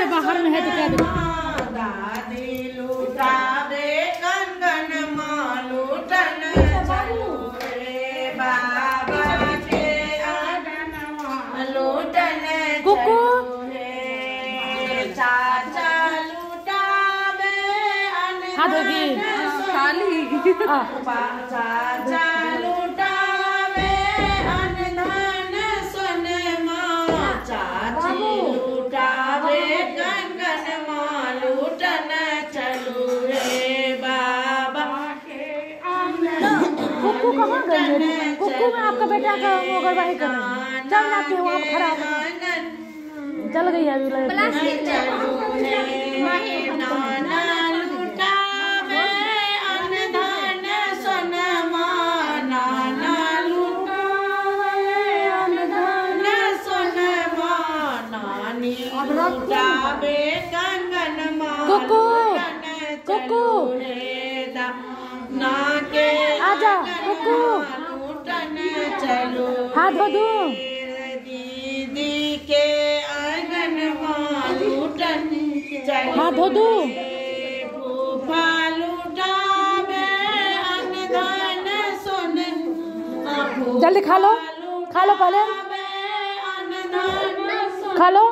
है बाहर में है तो क्या देखो। दादी लूटावे कंगन लूटन चलो रे बाबा के आंगन लूटन कुकू चाचा लूटावे हाँ दोगी खाली चाचा लूटावे अनधन सोनमा चाची लूटावे कंगन लूटन चलो रे बाबा के कुकू कहाँ गई मेरी? कुकू में आपका बेटा का मोगरबाही कर चल जाती है वहाँ खराब चल गई अभी नाना लुटावे अनधन सोनमा नाना लुटावे अनधन सोनमा नानी लुटावे कंगन कुकू कुकू ना के आजा कुकू लूटन चलो हाथ धो दूं दीदी के आंगन लूटन चलो हाथ धो दूं फूफा लूटावे अनधन सोन जल्दी खा लो पहले अनधन खा लो